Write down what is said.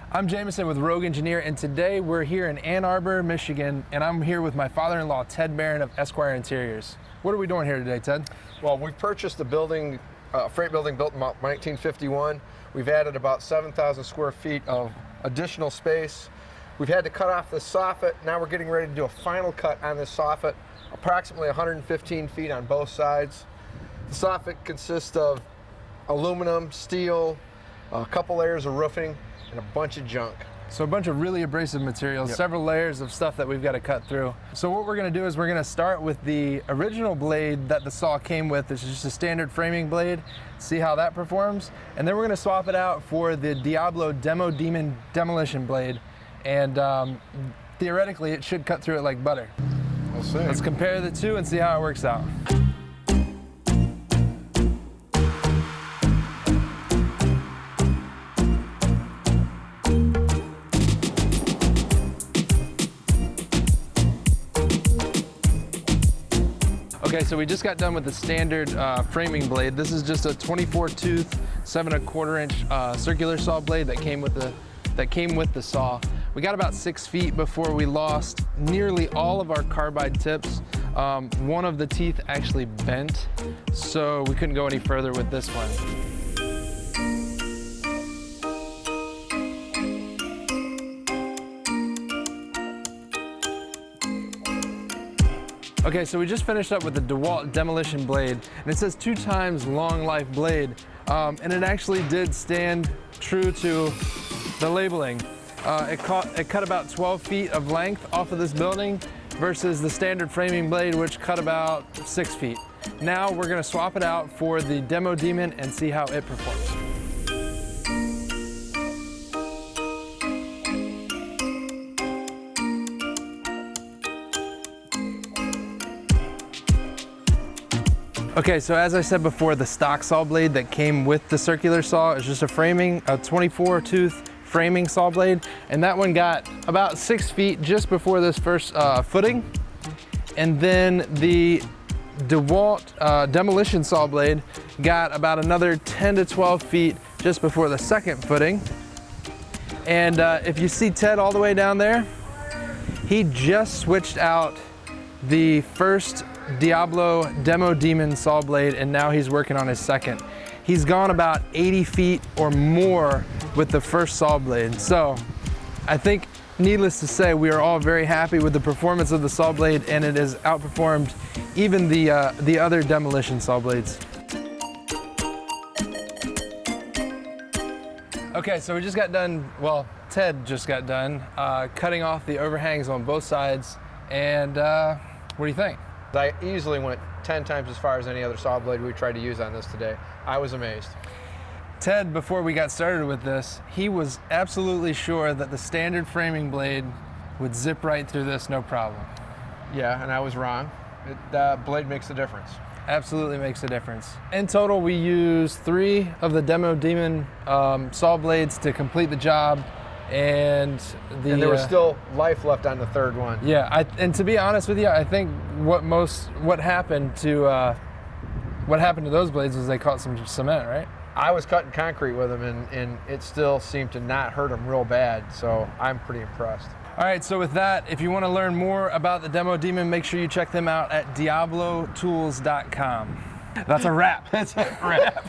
I'm Jameson with Rogue Engineer, and today we're here in Ann Arbor, Michigan, and I'm here with my father-in-law, Ted Barron of Esquire Interiors. What are we doing here today, Ted? Well, we've purchased a building, freight building built in 1951. We've added about 7,000 square feet of additional space. We've had to cut off the soffit. Now we're getting ready to do a final cut on this soffit, approximately 115 feet on both sides. The soffit consists of aluminum, steel, a couple layers of roofing, and a bunch of junk. So a bunch of really abrasive materials, several layers of stuff that we've got to cut through. So what we're going to do is we're going to start with the original blade that the saw came with. This is just a standard framing blade. See how that performs. And then we're going to swap it out for the Diablo Demolition blade. And theoretically, it should cut through it like butter. We'll see. Let's compare the two and see how it works out. Okay, so we just got done with the standard framing blade. This is just a 24 tooth, 7¼ inch circular saw blade that came with the saw. We got about 6 feet before we lost nearly all of our carbide tips. One of the teeth actually bent, so we couldn't go any further with this one. Okay, so we just finished up with the DeWalt Demolition blade, and it says 2 times long life blade, and it actually did stand true to the labeling. It cut about 12 feet of length off of this building versus the standard framing blade, which cut about 6 feet. Now we're gonna swap it out for the Demo Demon and see how it performs. Okay, so as I said before, the stock saw blade that came with the circular saw is just a 24 tooth framing saw blade, and that one got about 6 feet just before this first footing. And then the DeWalt Demolition saw blade got about another 10 to 12 feet just before the second footing. And if you see Ted all the way down there, he just switched out the first Diablo Demo Demon saw blade, and now he's working on his second. He's gone about 80 feet or more with the first saw blade. So I think, needless to say, we are all very happy with the performance of the saw blade, and it has outperformed even the other Demolition saw blades. Okay, so we just got done, well, Ted just got done cutting off the overhangs on both sides, and what do you think? I easily went 10 times as far as any other saw blade we tried to use on this today. I was amazed. Ted, before we got started with this, he was absolutely sure that the standard framing blade would zip right through this, no problem. Yeah, and I was wrong. The blade makes a difference. Absolutely makes a difference. In total, we used 3 of the Demo Demon saw blades to complete the job. And there was still life left on the third one. Yeah, and to be honest with you, I think what happened to those blades was they caught some cement, right? I was cutting concrete with them, and it still seemed to not hurt them real bad, so I'm pretty impressed. All right, so with that, if you want to learn more about the Demo Demon, make sure you check them out at diablotools.com. That's a wrap. That's a wrap.